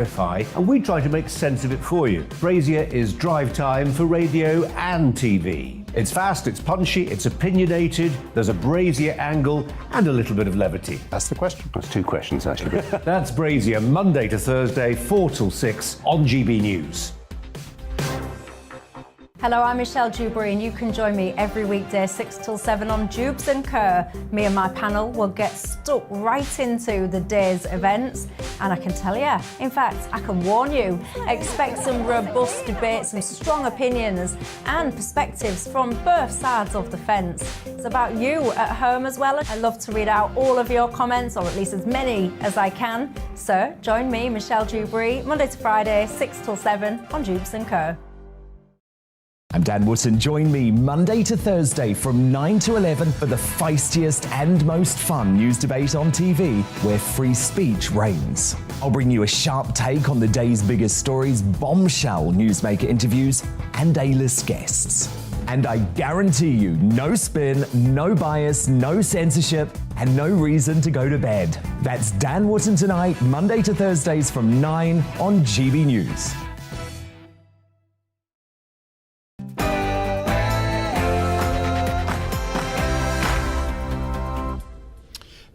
and we try to make sense of it for you. Brazier is drive time for radio and TV. It's fast, it's punchy, it's opinionated, there's a Brazier angle and a little bit of levity. That's the question. That's two questions, actually. That's Brazier, Monday to Thursday, 4 till 6 on GB News. Hello, I'm Michelle Dewberry and you can join me every weekday 6 till 7 on Jubes and Kerr. Me and my panel will get stuck right into the day's events and I can tell you, in fact, I can warn you, expect some robust debates, some strong opinions and perspectives from both sides of the fence. It's about you at home as well. I love to read out all of your comments, or at least as many as I can. So join me, Michelle Dewberry, Monday to Friday, 6 till 7 on Jubes and Kerr. I'm Dan Wootton. Join me Monday to Thursday from 9 to 11 for the feistiest and most fun news debate on TV, where free speech reigns. I'll bring you a sharp take on the day's biggest stories, bombshell newsmaker interviews, and A-list guests. And I guarantee you, no spin, no bias, no censorship, and no reason to go to bed. That's Dan Wootton tonight, Monday to Thursdays from 9 on GB News.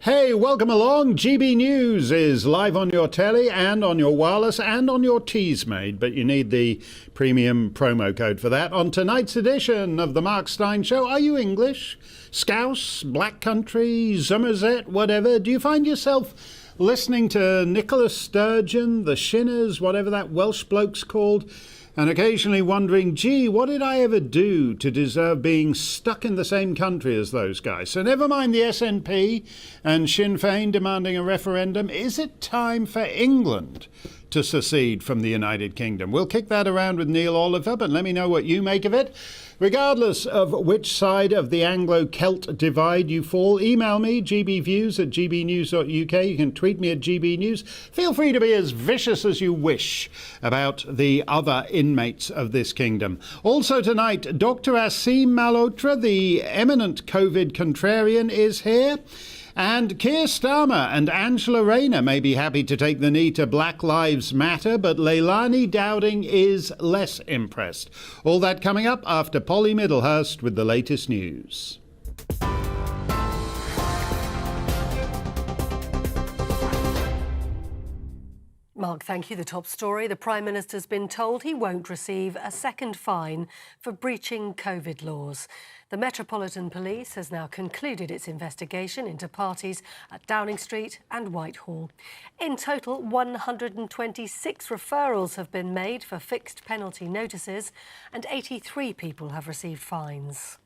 Hey, welcome along. GB News is live on your telly and on your wireless and on your Teasmade, but you need the premium promo code for that. On tonight's edition of the Mark Steyn Show, are you English? Scouse, Black Country, Somerset, whatever? Do you find yourself listening to Nicola Sturgeon, the Shinners, whatever that Welsh bloke's called, and occasionally wondering, gee, what did I ever do to deserve being stuck in the same country as those guys? So never mind the SNP and Sinn Féin demanding a referendum. Is it time for England to secede from the United Kingdom? We'll kick that around with Neil Oliver, but let me know what you make of it. Regardless of which side of the Anglo-Celt divide you fall, email me, gbviews@gbnews.uk. You can tweet me at gbnews. Feel free to be as vicious as you wish about the other inmates of this kingdom. Also tonight, Dr. Aseem Malhotra, the eminent COVID contrarian, is here. And Keir Starmer and Angela Rayner may be happy to take the knee to Black Lives Matter, but Leilani Dowding is less impressed. All that coming up after Polly Middlehurst with the latest news. Mark, thank you. The top story. The Prime Minister's been told he won't receive a second fine for breaching COVID laws. The Metropolitan Police has now concluded its investigation into parties at Downing Street and Whitehall. In total, 126 referrals have been made for fixed penalty notices and 83 people have received fines.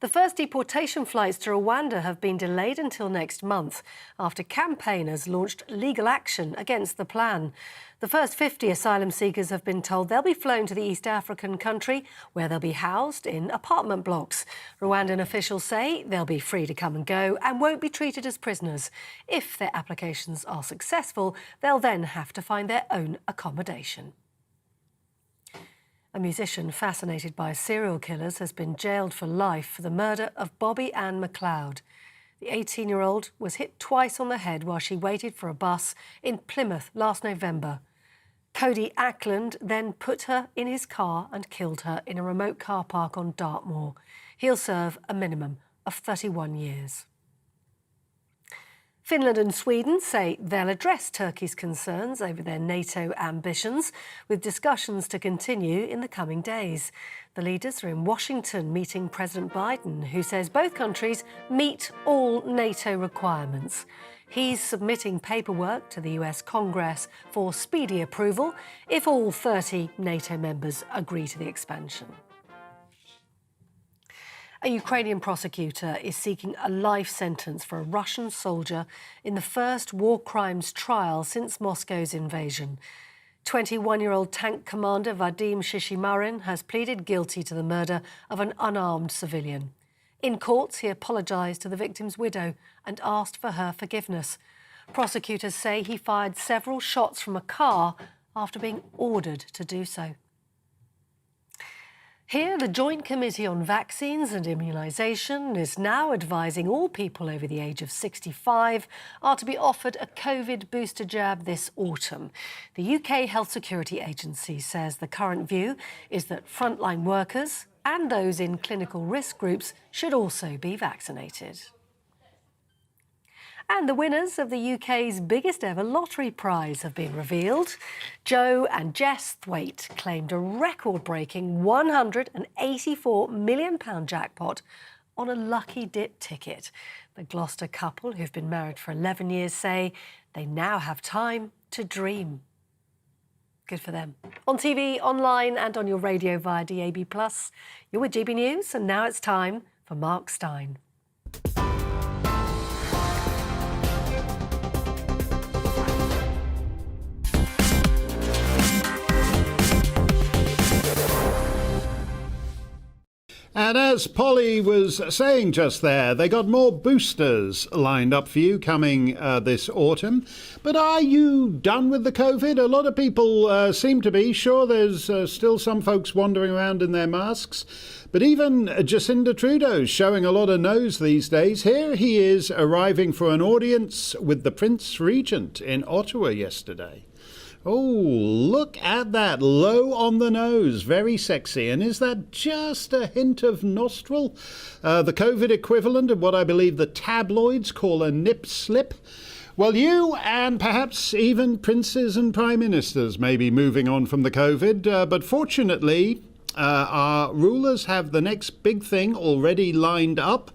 The first deportation flights to Rwanda have been delayed until next month after campaigners launched legal action against the plan. The first 50 asylum seekers have been told they'll be flown to the East African country where they'll be housed in apartment blocks. Rwandan officials say they'll be free to come and go and won't be treated as prisoners. If their applications are successful, they'll then have to find their own accommodation. A musician fascinated by serial killers has been jailed for life for the murder of Bobby Ann McLeod. The 18-year-old was hit twice on the head while she waited for a bus in Plymouth last November. Cody Ackland then put her in his car and killed her in a remote car park on Dartmoor. He'll serve a minimum of 31 years. Finland and Sweden say they'll address Turkey's concerns over their NATO ambitions, with discussions to continue in the coming days. The leaders are in Washington meeting President Biden, who says both countries meet all NATO requirements. He's submitting paperwork to the US Congress for speedy approval if all 30 NATO members agree to the expansion. A Ukrainian prosecutor is seeking a life sentence for a Russian soldier in the first war crimes trial since Moscow's invasion. 21-year-old tank commander Vadim Shishimarin has pleaded guilty to the murder of an unarmed civilian. In court, he apologised to the victim's widow and asked for her forgiveness. Prosecutors say he fired several shots from a car after being ordered to do so. Here, the Joint Committee on Vaccines and Immunisation is now advising all people over the age of 65 are to be offered a COVID booster jab this autumn. The UK Health Security Agency says the current view is that frontline workers and those in clinical risk groups should also be vaccinated. And the winners of the UK's biggest ever lottery prize have been revealed. Joe and Jess Thwaite claimed a record-breaking £184 million jackpot on a lucky dip ticket. The Gloucester couple, who've been married for 11 years, say they now have time to dream. Good for them. On TV, online and on your radio via DAB+. You're with GB News, and now it's time for Mark Steyn. And as Polly was saying just there, they got more boosters lined up for you coming this autumn. But are you done with the COVID? A lot of people seem to be. Sure, there's still some folks wandering around in their masks. But even Jacinda Trudeau's showing a lot of nose these days. Here he is arriving for an audience with the Prince Regent in Ottawa yesterday. Oh, look at that, low on the nose, very sexy. And is that just a hint of nostril? The COVID equivalent of what I believe the tabloids call a nip slip? Well, you and perhaps even princes and prime ministers may be moving on from the COVID, but fortunately, our rulers have the next big thing already lined up.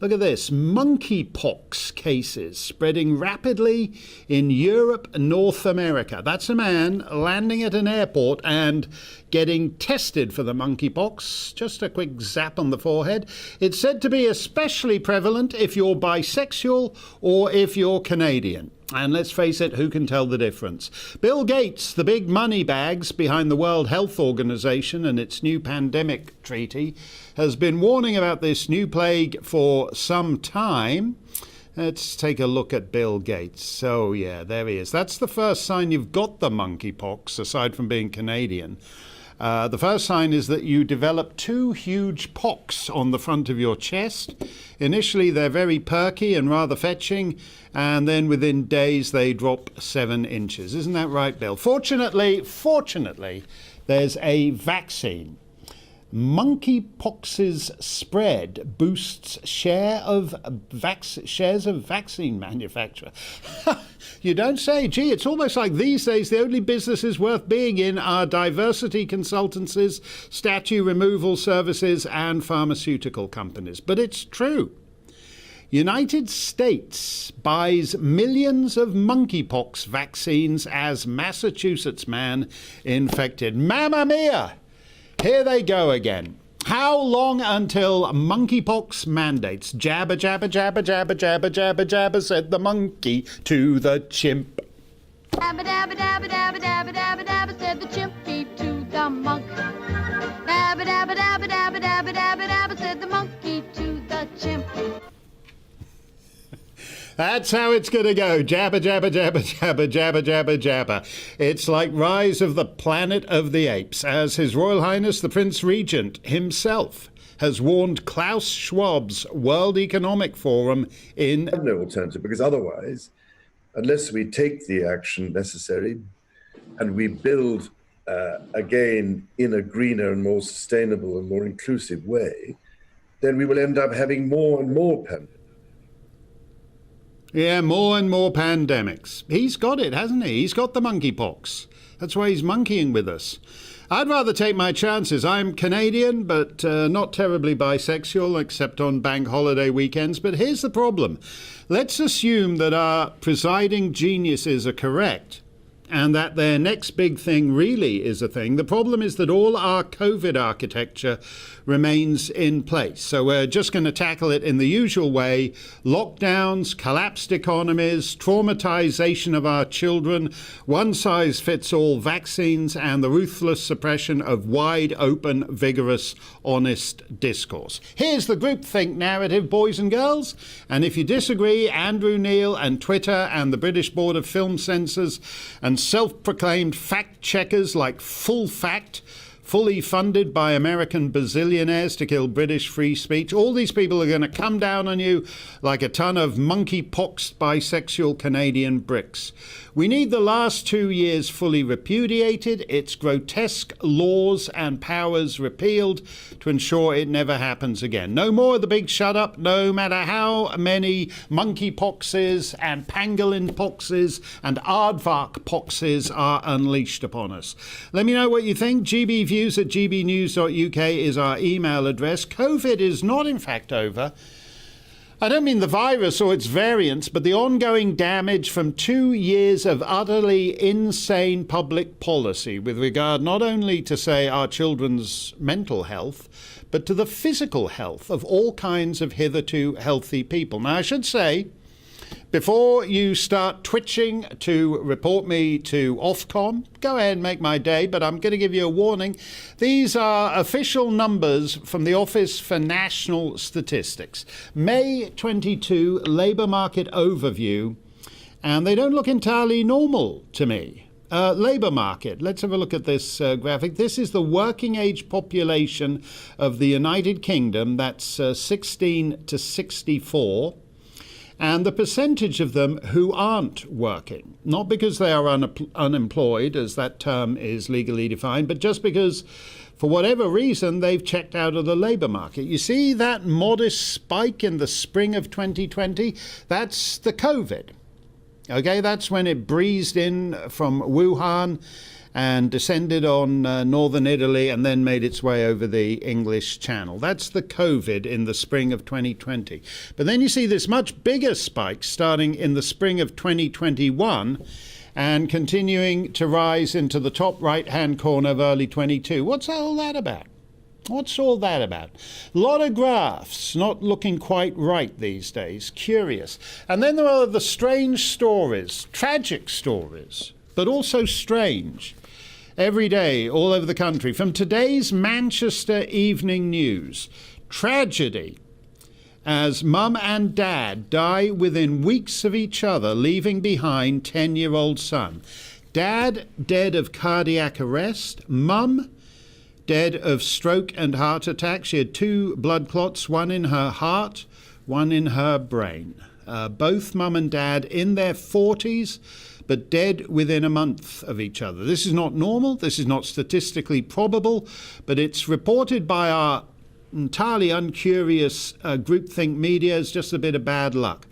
Look at this, monkeypox cases spreading rapidly in Europe and North America. That's a man landing at an airport and getting tested for the monkeypox. Just a quick zap on the forehead. It's said to be especially prevalent if you're bisexual or if you're Canadian. And let's face it, who can tell the difference? Bill Gates, the big money bags behind the World Health Organization and its new pandemic treaty, has been warning about this new plague for some time. Let's take a look at Bill Gates. So, yeah, there he is. That's the first sign you've got the monkeypox, aside from being Canadian. The first sign is that you develop two huge pocks on the front of your chest. Initially, they're very perky and rather fetching, and then within days, they drop 7 inches. Isn't that right, Bill? Fortunately, there's a vaccine. Monkeypox's spread boosts shares of vaccine manufacturer. You don't say. Gee, it's almost like these days the only businesses worth being in are diversity consultancies, statue removal services, and pharmaceutical companies. But it's true. United States buys millions of monkeypox vaccines as Massachusetts man infected. Mamma mia! Here they go again. How long until monkeypox mandates? Jabba, jabba, jabba, jabba, jabba, jabba, jabba, said the monkey to the chimp. Dabba, dabba, dabba, dabba, dabba, dabba, dabba, said the chimpy to the monk. Dabba, dabba, dabba, dabba, dabba, dabba, dabba, said the monkey to the chimp. That's how it's going to go. Jabba, jabba, jabba, jabba, jabba, jabba, jabba. It's like Rise of the Planet of the Apes, as His Royal Highness the Prince Regent himself has warned Klaus Schwab's World Economic Forum in... No alternative, because otherwise, unless we take the action necessary and we build again in a greener and more sustainable and more inclusive way, then we will end up having more and more pandemics. Yeah, more and more pandemics. He's got it, hasn't he? He's got the monkeypox. That's why he's monkeying with us. I'd rather take my chances. I'm Canadian, but not terribly bisexual, except on bank holiday weekends. But here's the problem. Let's assume that our presiding geniuses are correct and that their next big thing really is a thing. The problem is that all our COVID architecture remains in place. So we're just going to tackle it in the usual way. Lockdowns, collapsed economies, traumatization of our children, one-size-fits-all vaccines, and the ruthless suppression of wide-open, vigorous, honest discourse. Here's the groupthink narrative, boys and girls. And if you disagree, Andrew Neil and Twitter and the British Board of Film Censors and self-proclaimed fact-checkers like Full Fact fully funded by American bazillionaires to kill British free speech. All these people are going to come down on you like a ton of monkeypoxed bisexual Canadian bricks. We need the last 2 years fully repudiated, its grotesque laws and powers repealed to ensure it never happens again. No more of the big shut up, no matter how many monkeypoxes and pangolin poxes and aardvark poxes are unleashed upon us. Let me know what you think. gbviews@gbnews.uk is our email address. COVID is not, in fact, over. I don't mean the virus or its variants, but the ongoing damage from 2 years of utterly insane public policy with regard not only to, say, our children's mental health, but to the physical health of all kinds of hitherto healthy people. Now, I should say, before you start twitching to report me to Ofcom, go ahead and make my day, but I'm going to give you a warning. These are official numbers from the Office for National Statistics. May 22 labour market overview, and they don't look entirely normal to me. Labour market, let's have a look at this graphic. This is the working age population of the United Kingdom, that's 16 to 64. And the percentage of them who aren't working, not because they are unemployed, as that term is legally defined, but just because, for whatever reason, they've checked out of the labour market. You see that modest spike in the spring of 2020? That's the COVID. Okay, that's when it breezed in from Wuhan and descended on northern Italy and then made its way over the English Channel. That's the COVID in the spring of 2020. But then you see this much bigger spike starting in the spring of 2021 and continuing to rise into the top right-hand corner of early 22. What's all that about? What's all that about? A lot of graphs not looking quite right these days. Curious. And then there are the strange stories, tragic stories, but also strange. Every day, all over the country. From today's Manchester Evening News, tragedy as mum and dad die within weeks of each other, leaving behind 10-year-old son. Dad dead of cardiac arrest, mum dead of stroke and heart attack. She had 2 blood clots, one in her heart, one in her brain. Both mum and dad in their 40s, but dead within a month of each other. This is not normal, this is not statistically probable, but it's reported by our entirely uncurious groupthink media as just a bit of bad luck.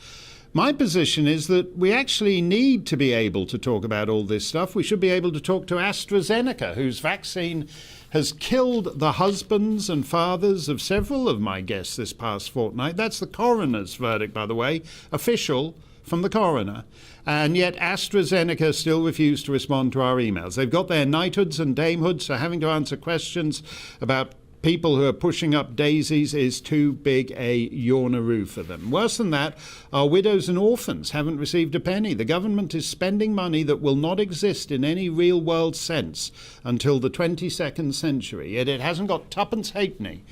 My position is that we actually need to be able to talk about all this stuff. We should be able to talk to AstraZeneca, whose vaccine has killed the husbands and fathers of several of my guests this past fortnight. That's the coroner's verdict, by the way, official from the coroner. And yet AstraZeneca still refuse to respond to our emails. They've got their knighthoods and damehoods, so having to answer questions about people who are pushing up daisies is too big a yawneroo for them. Worse than that, our widows and orphans haven't received a penny. The government is spending money that will not exist in any real-world sense until the 22nd century, yet it hasn't got tuppence halfpenny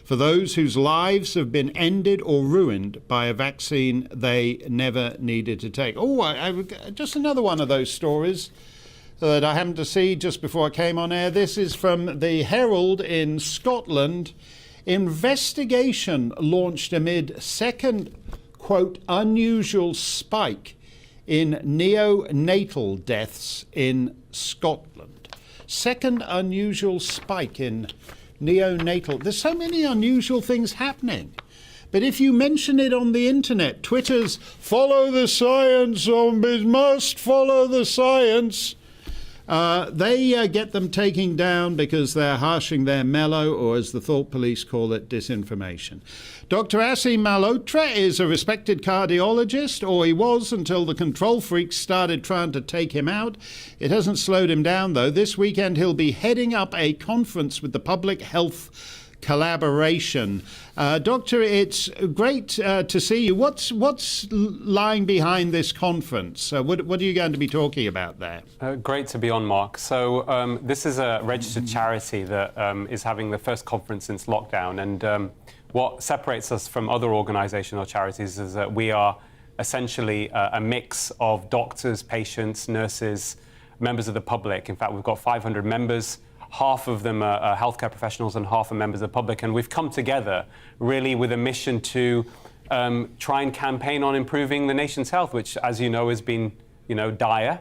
for those whose lives have been ended or ruined by a vaccine they never needed to take. Oh, just another one of those stories that I happened to see just before I came on air. This is from the Herald in Scotland. Investigation launched amid second, quote, unusual spike in neonatal deaths in Scotland. Second unusual spike in neonatal. There's so many unusual things happening. But if you mention it on the internet, Twitter's follow the science, zombies must follow the science. They get them taken down because they're harshing their mellow, or as the thought police call it, disinformation. Dr. Aseem Malhotra is a respected cardiologist, or he was until the control freaks started trying to take him out. It hasn't slowed him down, though. This weekend he'll be heading up a conference with the Public Health Collaboration. Doctor, it's great to see you. What's lying behind this conference? What are you going to be talking about there? Great to be on, Mark. So this is a registered charity that is having the first conference since lockdown. And what separates us from other organisations or charities is that we are essentially a mix of doctors, patients, nurses, members of the public. In fact, we've got 500 members. half of them are healthcare professionals and half are members of the public. And we've come together really with a mission to try and campaign on improving the nation's health, which, as you know, has been, dire.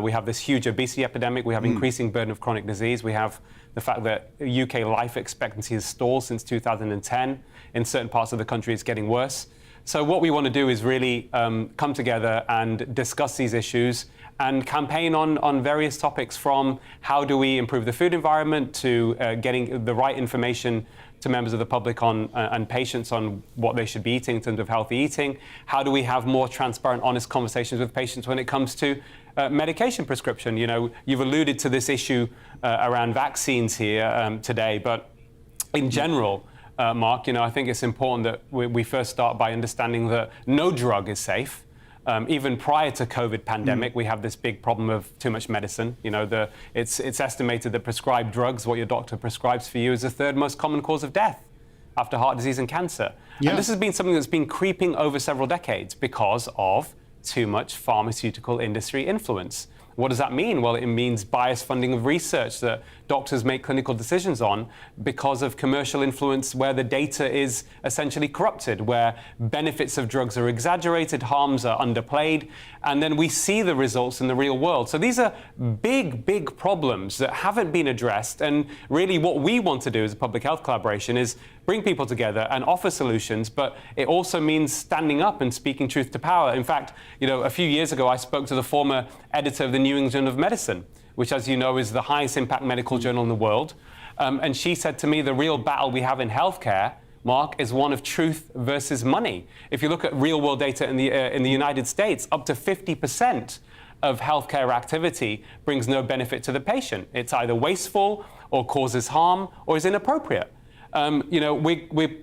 We have this huge obesity epidemic. We have increasing burden of chronic disease. We have the fact that UK life expectancy has stalled since 2010. In certain parts of the country, it's getting worse. So what we want to do is really come together and discuss these issues and campaign on various topics, from how do we improve the food environment to getting the right information to members of the public on and patients on what they should be eating in terms of healthy eating. How do we have more transparent, honest conversations with patients when it comes to medication prescription? You've alluded to this issue around vaccines here today, but in general, Mark, I think it's important that we first start by understanding that no drug is safe. Even prior to COVID pandemic, we have this big problem of too much medicine. It's estimated that prescribed drugs, what your doctor prescribes for you, is the third most common cause of death after heart disease and cancer. Yeah. And this has been something that's been creeping over several decades because of too much pharmaceutical industry influence. What does that mean? Well, it means biased funding of research that doctors make clinical decisions on because of commercial influence, where the data is essentially corrupted, where benefits of drugs are exaggerated, harms are underplayed, and then we see the results in the real world. So these are big, big problems that haven't been addressed. And really what we want to do as a public health collaboration is bring people together and offer solutions, but it also means standing up and speaking truth to power. In fact, a few years ago, I spoke to the former editor of the New England Journal of Medicine, which, as you know, is the highest impact medical journal in the world. And she said to me, the real battle we have in healthcare, Mark, is one of truth versus money. If you look at real world data in the United States, up to 50% of healthcare activity brings no benefit to the patient. It's either wasteful or causes harm or is inappropriate. We're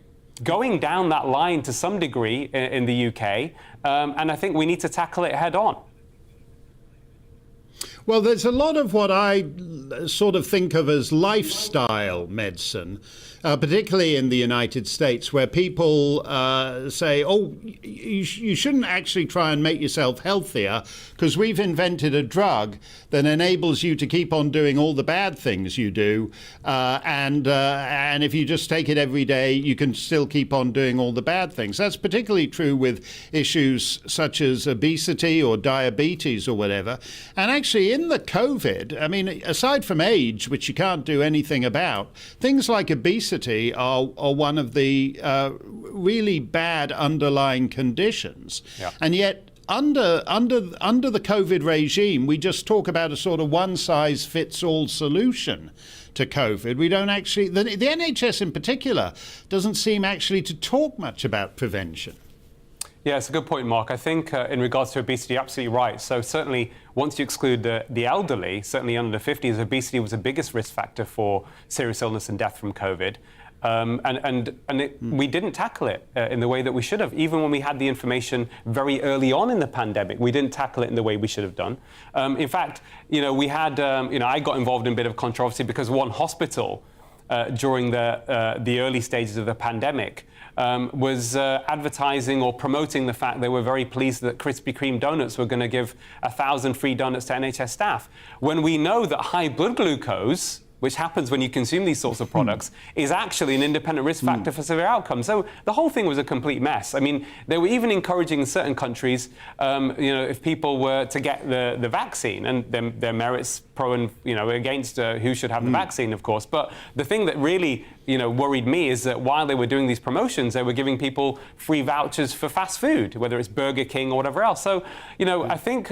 going down that line to some degree in the UK, and I think we need to tackle it head on. Well, there's a lot of what I sort of think of as lifestyle medicine, particularly in the United States, where people say, oh, you shouldn't actually try and make yourself healthier because we've invented a drug that enables you to keep on doing all the bad things you do. And if you just take it every day, you can still keep on doing all the bad things. That's particularly true with issues such as obesity or diabetes or whatever. And actually, in the COVID, I mean, aside from age, which you can't do anything about, things like obesity are one of the really bad underlying conditions. Yeah. And yet, under the COVID regime, we just talk about a sort of one-size-fits-all solution to COVID. We don't actually, the NHS in particular, doesn't seem actually to talk much about prevention. Yeah, it's a good point, Mark. I think in regards to obesity, you're absolutely right. So certainly, once you exclude the elderly, certainly under the 50s, obesity was the biggest risk factor for serious illness and death from COVID. We didn't tackle it in the way that we should have. Even when we had the information very early on in the pandemic, we didn't tackle it in the way we should have done. In fact, we had, I got involved in a bit of controversy because one hospital during the early stages of the pandemic was advertising or promoting the fact they were very pleased that Krispy Kreme donuts were going to give 1,000 free donuts to NHS staff, when we know that high blood glucose, which happens when you consume these sorts of products, is actually an independent risk factor for severe outcomes. So the whole thing was a complete mess. I mean, they were even encouraging in certain countries, if people were to get the vaccine, and their merits pro and against who should have the vaccine, of course. But the thing that really worried me is that while they were doing these promotions, they were giving people free vouchers for fast food, whether it's Burger King or whatever else. So I think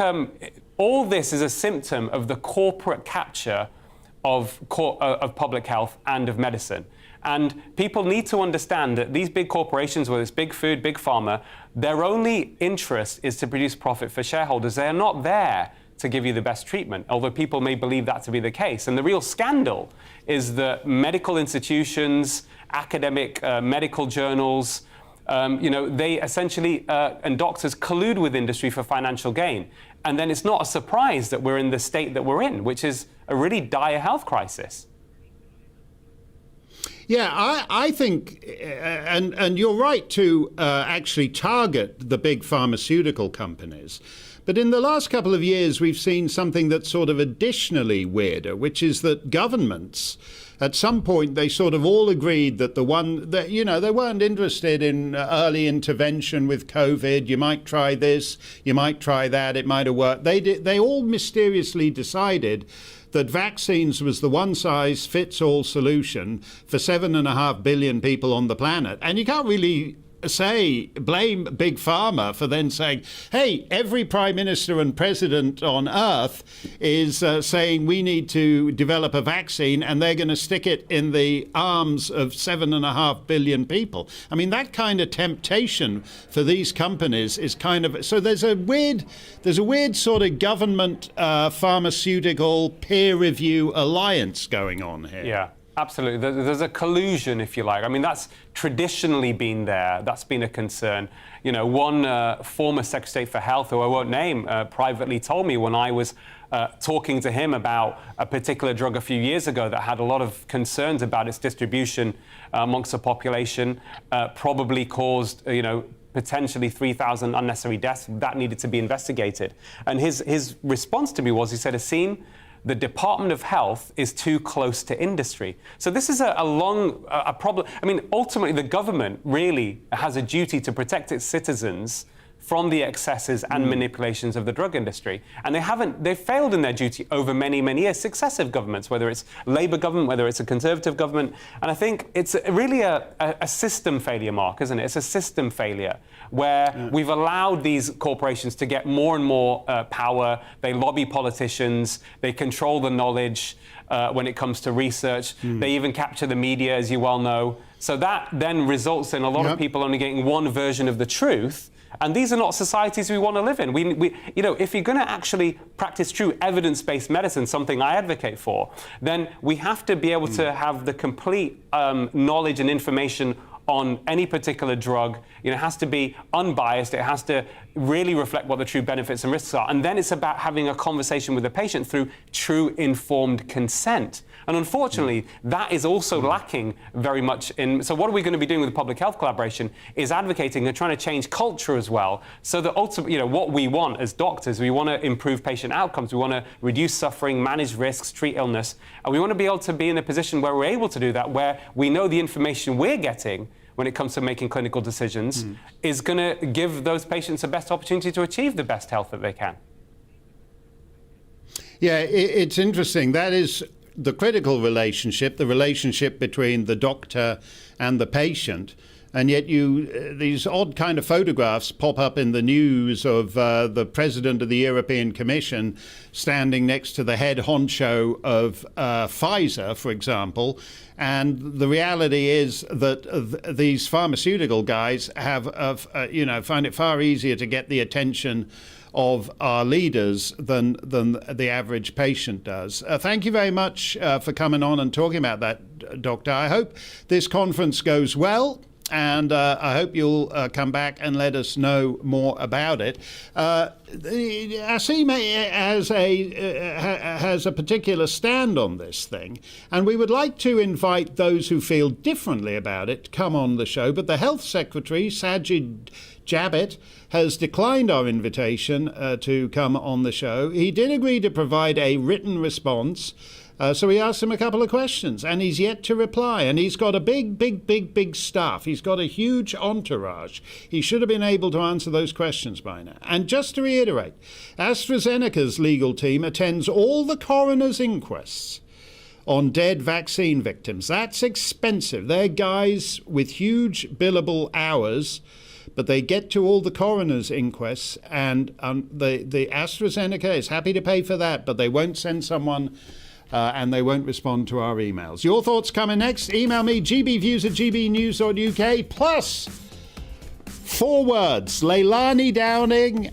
all this is a symptom of the corporate capture of public health and of medicine. And people need to understand that these big corporations, whether it's big food, big pharma, their only interest is to produce profit for shareholders. They are not there to give you the best treatment, although people may believe that to be the case. And the real scandal is that medical institutions, academic medical journals, they essentially, and doctors collude with industry for financial gain. And then it's not a surprise that we're in the state that we're in, which is a really dire health crisis. Yeah, I think, and you're right to actually target the big pharmaceutical companies. But in the last couple of years, we've seen something that's sort of additionally weirder, which is that governments, at some point, they sort of all agreed that they weren't interested in early intervention with COVID. You might try this, you might try that, it might have worked. They all mysteriously decided that vaccines was the one-size-fits-all solution for 7.5 billion people on the planet. And you can't really blame Big Pharma for then saying, hey, every prime minister and president on earth is saying we need to develop a vaccine, and they're going to stick it in the arms of 7.5 billion people. I mean, that kind of temptation for these companies is kind of, so there's a weird sort of government pharmaceutical peer review alliance going on here. Yeah. Absolutely. There's a collusion, if you like. I mean, that's traditionally been there. That's been a concern. You know, one former Secretary of State for Health, who I won't name, privately told me when I was talking to him about a particular drug a few years ago that had a lot of concerns about its distribution amongst the population, probably caused, potentially 3,000 unnecessary deaths. That needed to be investigated. And his response to me was, he said, Aseem, the Department of Health is too close to industry. So this is a long problem. I mean, ultimately, the government really has a duty to protect its citizens from the excesses and manipulations of the drug industry. And they've failed in their duty over many, many years, successive governments, whether it's Labour government, whether it's a Conservative government. And I think it's really a system failure, Mark, isn't it? It's a system failure where we've allowed these corporations to get more and more power. They lobby politicians, they control the knowledge when it comes to research. They even capture the media, as you well know. So that then results in a lot of people only getting one version of the truth. And these are not societies we want to live in. If you're going to actually practice true evidence-based medicine, something I advocate for, then we have to be able to have the complete knowledge and information on any particular drug. It has to be unbiased. It has to really reflect what the true benefits and risks are. And then it's about having a conversation with the patient through true informed consent. And unfortunately, that is also lacking very much in. So what are we going to be doing with the public health collaboration is advocating and trying to change culture as well. So that ultimately, what we want as doctors, we want to improve patient outcomes. We want to reduce suffering, manage risks, treat illness. And we want to be able to be in a position where we're able to do that, where we know the information we're getting when it comes to making clinical decisions is going to give those patients the best opportunity to achieve the best health that they can. Yeah, it's interesting. That is the critical relationship, the relationship between the doctor and the patient. And yet these odd kind of photographs pop up in the news of the president of the European Commission standing next to the head honcho of Pfizer, for example. And the reality is that these pharmaceutical guys find it far easier to get the attention of our leaders than the average patient does. Thank you very much for coming on and talking about that, Doctor. I hope this conference goes well. And I hope you'll come back and let us know more about it. Aseem has a particular stand on this thing, and we would like to invite those who feel differently about it to come on the show. But the Health Secretary, Sajid Javid, has declined our invitation to come on the show. He did agree to provide a written response. So we asked him a couple of questions, and he's yet to reply. And he's got a big staff. He's got a huge entourage. He should have been able to answer those questions by now. And just to reiterate, AstraZeneca's legal team attends all the coroner's inquests on dead vaccine victims. That's expensive. They're guys with huge billable hours, but they get to all the coroner's inquests, and the AstraZeneca is happy to pay for that, but they won't send someone and they won't respond to our emails. Your thoughts coming next. Email me, gbviews@gbnews.uk, plus 4 words, Leilani Downing,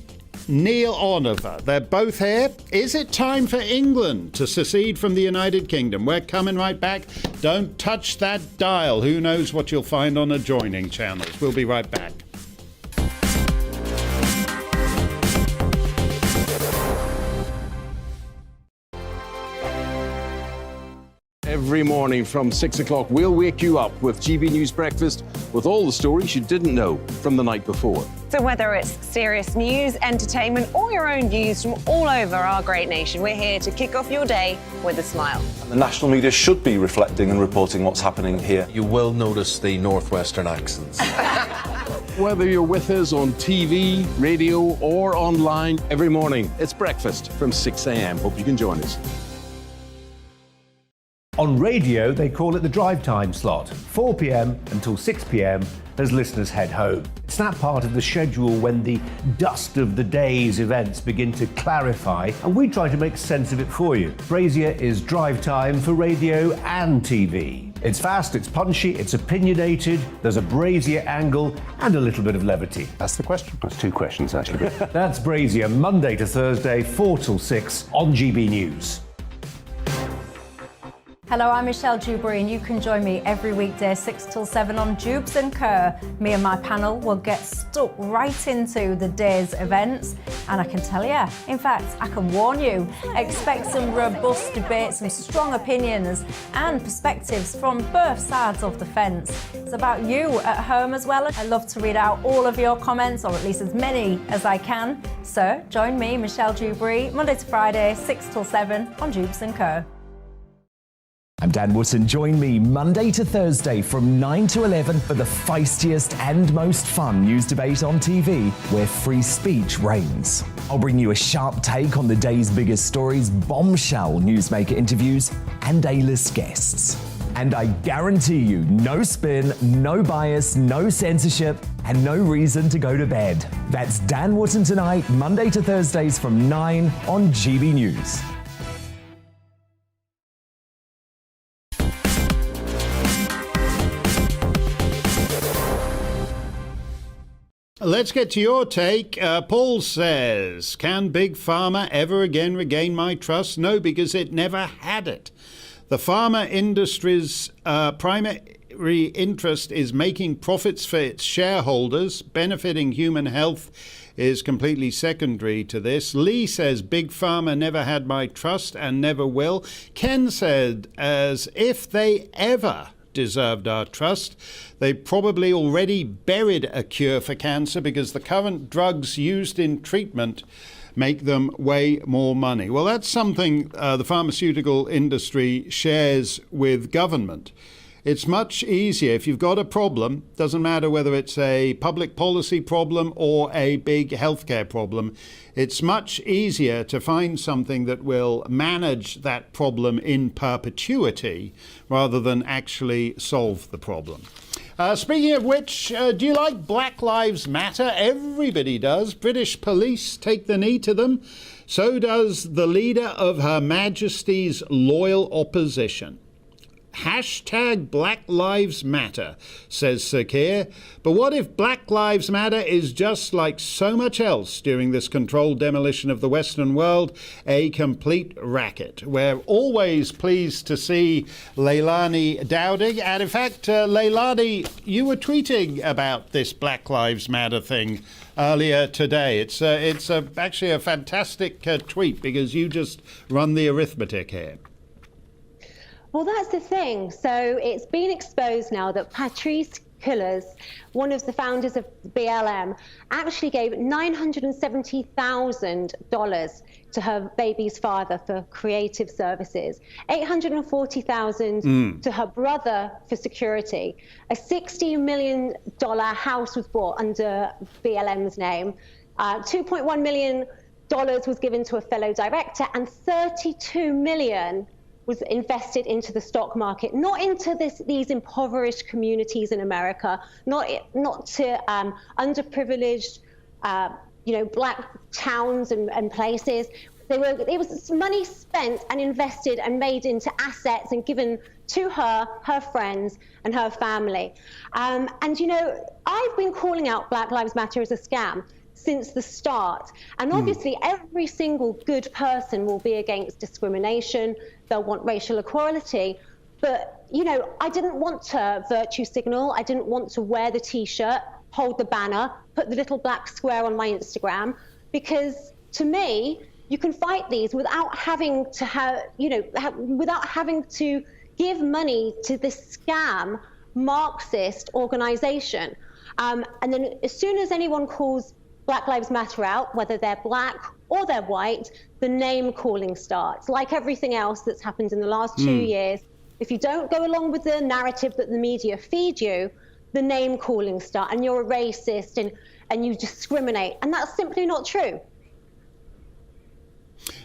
Neil Oliver. They're both here. Is it time for England to secede from the United Kingdom? We're coming right back. Don't touch that dial. Who knows what you'll find on adjoining channels. We'll be right back. Every morning from 6 o'clock, we'll wake you up with GB News Breakfast with all the stories you didn't know from the night before. So whether it's serious news, entertainment, or your own views from all over our great nation, we're here to kick off your day with a smile. The national media should be reflecting and reporting what's happening here. You will notice the Northwestern accents. Whether you're with us on TV, radio, or online, every morning, it's breakfast from 6 a.m. Hope you can join us. On radio, they call it the drive time slot, 4 p.m. until 6 p.m. as listeners head home. It's that part of the schedule when the dust of the day's events begin to clarify, and we try to make sense of it for you. Brazier is drive time for radio and TV. It's fast, it's punchy, it's opinionated, there's a Brazier angle, and a little bit of levity. That's the question. That's two questions, actually. That's Brazier, Monday to Thursday, 4 till 6 on GB News. Hello, I'm Michelle Dewberry, and you can join me every weekday 6 till 7 on Jubes and Kerr. Me and my panel will get stuck right into the day's events, and I can tell you, in fact, I can warn you, expect some robust debates, some strong opinions and perspectives from both sides of the fence. It's about you at home as well. I love to read out all of your comments, or at least as many as I can. So join me, Michelle Dewberry, Monday to Friday, 6 till 7 on Jubes and Kerr. I'm Dan Wootton. Join me Monday to Thursday from 9 to 11 for the feistiest and most fun news debate on TV, where free speech reigns. I'll bring you a sharp take on the day's biggest stories, bombshell newsmaker interviews, and A-list guests. And I guarantee you, no spin, no bias, no censorship, and no reason to go to bed. That's Dan Wootton tonight, Monday to Thursdays from 9 on GB News. Let's get to your take. Paul says, can Big Pharma ever again regain my trust? No, because it never had it. The pharma industry's primary interest is making profits for its shareholders. Benefiting human health is completely secondary to this. Lee says, Big Pharma never had my trust and never will. Ken said, as if they ever deserved our trust, they probably already buried a cure for cancer because the current drugs used in treatment make them way more money. Well, that's something the pharmaceutical industry shares with government. It's much easier if you've got a problem, doesn't matter whether it's a public policy problem or a big healthcare problem, it's much easier to find something that will manage that problem in perpetuity rather than actually solve the problem. Speaking of which, do you like Black Lives Matter? Everybody does. British police take the knee to them. So does the leader of Her Majesty's loyal opposition. Hashtag Black Lives Matter, says Sir Keir. But what if Black Lives Matter is just like so much else during this controlled demolition of the Western world, a complete racket? We're always pleased to see Leilani Dowding. And in fact, Leilani, you were tweeting about this Black Lives Matter thing earlier today. It's actually a fantastic tweet because you just run the arithmetic here. Well, that's the thing. So it's been exposed now that Patrisse Cullors, one of the founders of BLM, actually gave $970,000 to her baby's father for creative services, $840,000 to her brother for security. A $60 million house was bought under BLM's name. $2.1 million was given to a fellow director, and $32 million was invested into the stock market, not into these impoverished communities in America, not to underprivileged, black towns and places. It was money spent and invested and made into assets and given to her friends and her family. And I've been calling out Black Lives Matter as a scam since the start. And obviously every single good person will be against discrimination. They'll want racial equality. But, I didn't want to virtue signal. I didn't want to wear the T-shirt, hold the banner, put the little black square on my Instagram, because to me, you can fight these without having to without having to give money to this scam Marxist organization. And then as soon as anyone calls Black Lives Matter out, whether they're black or they're white, the name calling starts. Like everything else that's happened in the last 2 years, if you don't go along with the narrative that the media feed you, the name calling start, and you're a racist and you discriminate. And that's simply not true.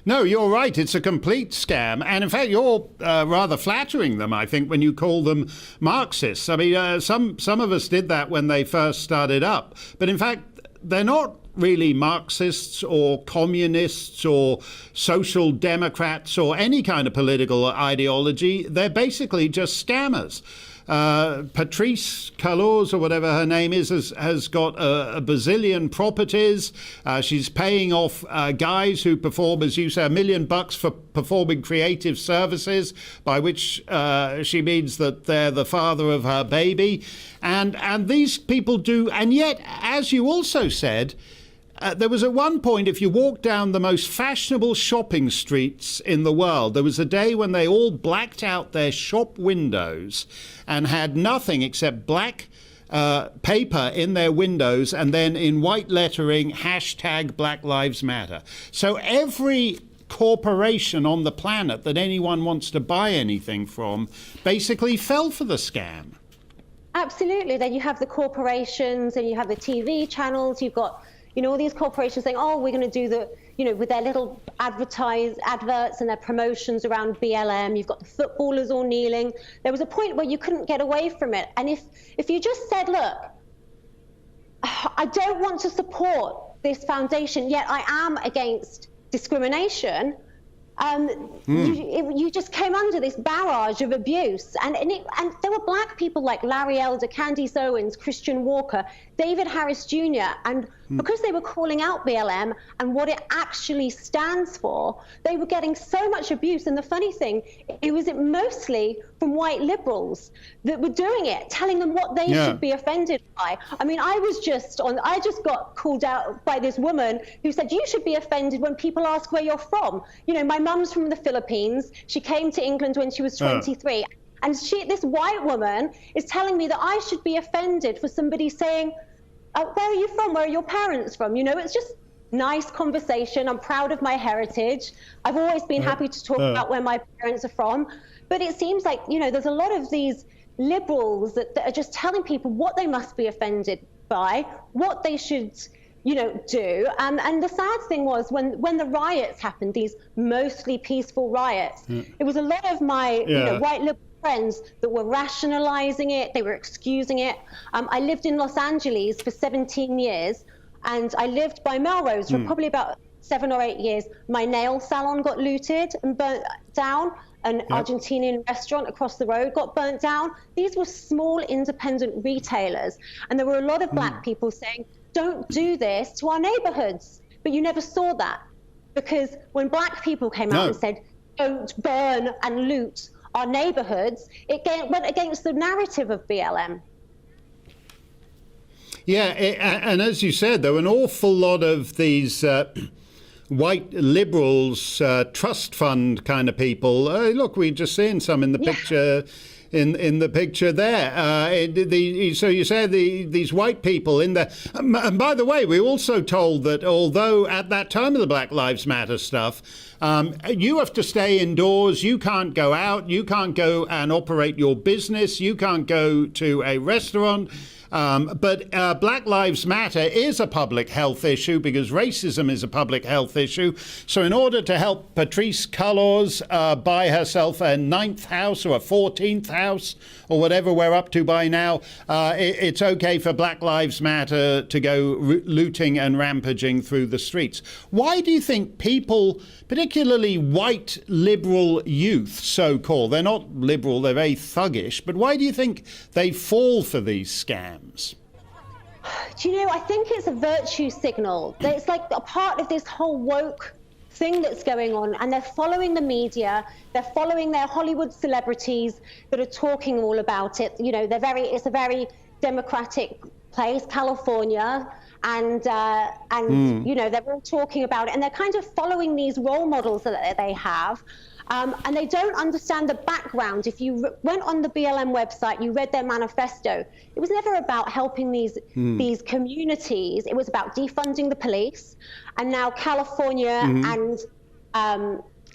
No, you're right. It's a complete scam. And in fact, you're rather flattering them, I think, when you call them Marxists. I mean, some of us did that when they first started up. But in fact, they're not really Marxists or communists or social democrats or any kind of political ideology. They're basically just scammers. Patrice Cullors, or whatever her name is, has got a bazillion properties. She's paying off guys who perform, as you say, $1 million for performing creative services, by which she means that they're the father of her baby. And these people do, and yet, as you also said, there was at one point, if you walk down the most fashionable shopping streets in the world, there was a day when they all blacked out their shop windows and had nothing except black paper in their windows, and then in white lettering, hashtag Black Lives Matter. So every corporation on the planet that anyone wants to buy anything from basically fell for the scam. Absolutely. Then you have the corporations and you have the TV channels. You've got, all these corporations saying, oh, we're going to do the, with their little adverts and their promotions around BLM. You've got the footballers all kneeling. There was a point where you couldn't get away from it. And if you just said, look, I don't want to support this foundation, yet I am against discrimination, you just came under this barrage of abuse. And there were black people like Larry Elder, Candace Owens, Christian Walker, David Harris Jr., and because they were calling out BLM and what it actually stands for, they were getting so much abuse. And the funny thing, it was mostly from white liberals that were doing it, telling them what they should be offended by. I mean, I just got called out by this woman who said, you should be offended when people ask where you're from. My mum's from the Philippines. She came to England when she was 23. And this white woman is telling me that I should be offended for somebody saying, where are you from? Where are your parents from? It's just nice conversation. I'm proud of my heritage. I've always been happy to talk about where my parents are from. But it seems like, there's a lot of these liberals that are just telling people what they must be offended by, what they should, do. And the sad thing was when the riots happened, these mostly peaceful riots, it was a lot of my white liberal friends that were rationalizing it, they were excusing it. I lived in Los Angeles for 17 years, and I lived by Melrose for probably about 7 or 8 years. My nail salon got looted and burnt down. An Argentinian restaurant across the road got burnt down. These were small independent retailers. And there were a lot of black people saying, don't do this to our neighborhoods. But you never saw that, because when black people came out and said, don't burn and loot our neighborhoods, it went against the narrative of BLM. Yeah, and as you said, there were an awful lot of these white liberals, trust fund kind of people. Look, we're just seeing some in the picture. In the picture there. So you said these white people in there. And by the way, we also told that although at that time of the Black Lives Matter stuff, you have to stay indoors, you can't go out, you can't go and operate your business, you can't go to a restaurant. But Black Lives Matter is a public health issue because racism is a public health issue. So in order to help Patrice Cullors buy herself a 9th house or a 14th house or whatever we're up to by now, it's okay for Black Lives Matter to go looting and rampaging through the streets. Why do you think people, particularly white liberal youth, so-called, they're not liberal, they're very thuggish, but why do you think they fall for these scams? Do you know, I think it's a virtue signal. It's like a part of this whole woke thing that's going on, and they're following the media, they're following their Hollywood celebrities that are talking all about it. It's a very democratic place, California, and they're all talking about it, and they're kind of following these role models that they have. And they don't understand the background. If you went on the BLM website, you read their manifesto, it was never about helping these communities. It was about defunding the police. And now California and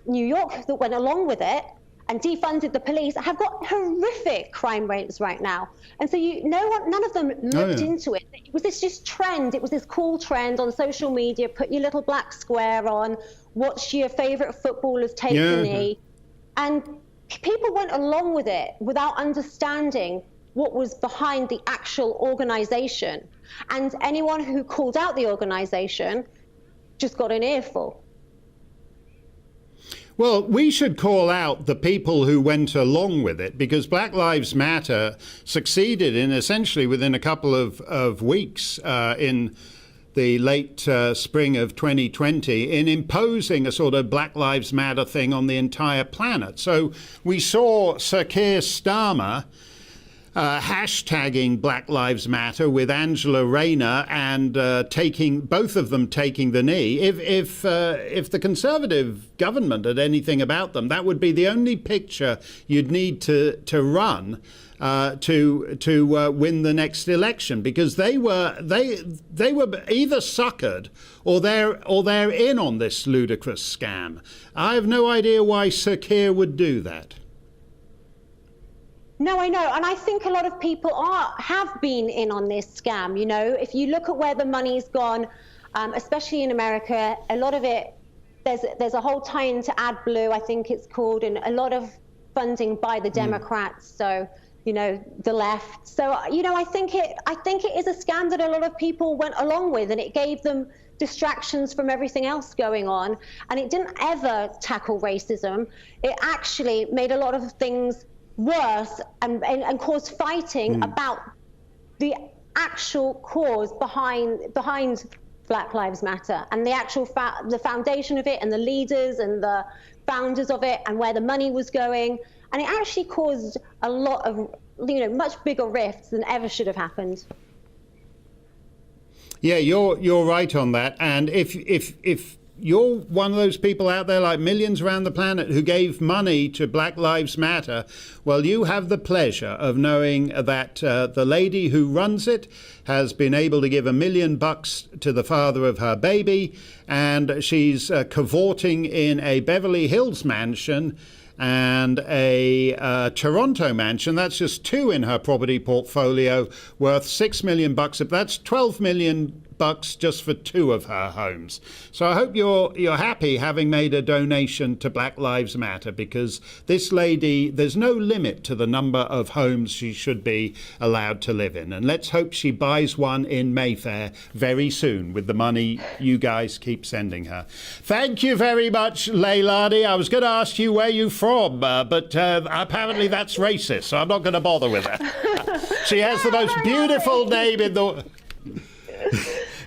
New York that went along with it and defunded the police have got horrific crime rates right now. And so none of them looked into it. It was this just trend. It was this cool trend on social media. Put your little black square on. Watch your favorite footballers take the knee. And people went along with it without understanding what was behind the actual organization. And anyone who called out the organization just got an earful. Well, we should call out the people who went along with it, because Black Lives Matter succeeded in essentially within a couple of weeks in the late spring of 2020 in imposing a sort of Black Lives Matter thing on the entire planet. So we saw Sir Keir Starmer hashtagging Black Lives Matter with Angela Rayner and both of them taking the knee. If the Conservative government had anything about them, that would be the only picture you'd need to run to win the next election, because they were either suckered or they're in on this ludicrous scam. I have no idea why Sir Keir would do that. No, I know. And I think a lot of people have been in on this scam. You know, if you look at where the money's gone, especially in America, a lot of it, there's a whole tie into AdBlue, I think it's called, and a lot of funding by the Democrats. So, you know, the left. So, you know, I think it is a scam that a lot of people went along with, and it gave them distractions from everything else going on. And it didn't ever tackle racism. It actually made a lot of things worse and caused fighting about the actual cause behind Black Lives Matter and the actual the foundation of it and the leaders and the founders of it and where the money was going. And it actually caused a lot of, you know, much bigger rifts than ever should have happened. Yeah, you're right on that. And if you're one of those people out there, like millions around the planet, who gave money to Black Lives Matter, well, you have the pleasure of knowing that the lady who runs it has been able to give $1 million to the father of her baby, and she's cavorting in a Beverly Hills mansion and a Toronto mansion. That's just two in her property portfolio, worth $6 million. That's $12 million just for two of her homes. So I hope you're happy having made a donation to Black Lives Matter, because this lady, there's no limit to the number of homes she should be allowed to live in. And let's hope she buys one in Mayfair very soon with the money you guys keep sending her. Thank you very much, Leilani. I was going to ask you where you're from, but apparently that's racist, so I'm not going to bother with her. She has the most beautiful name in the...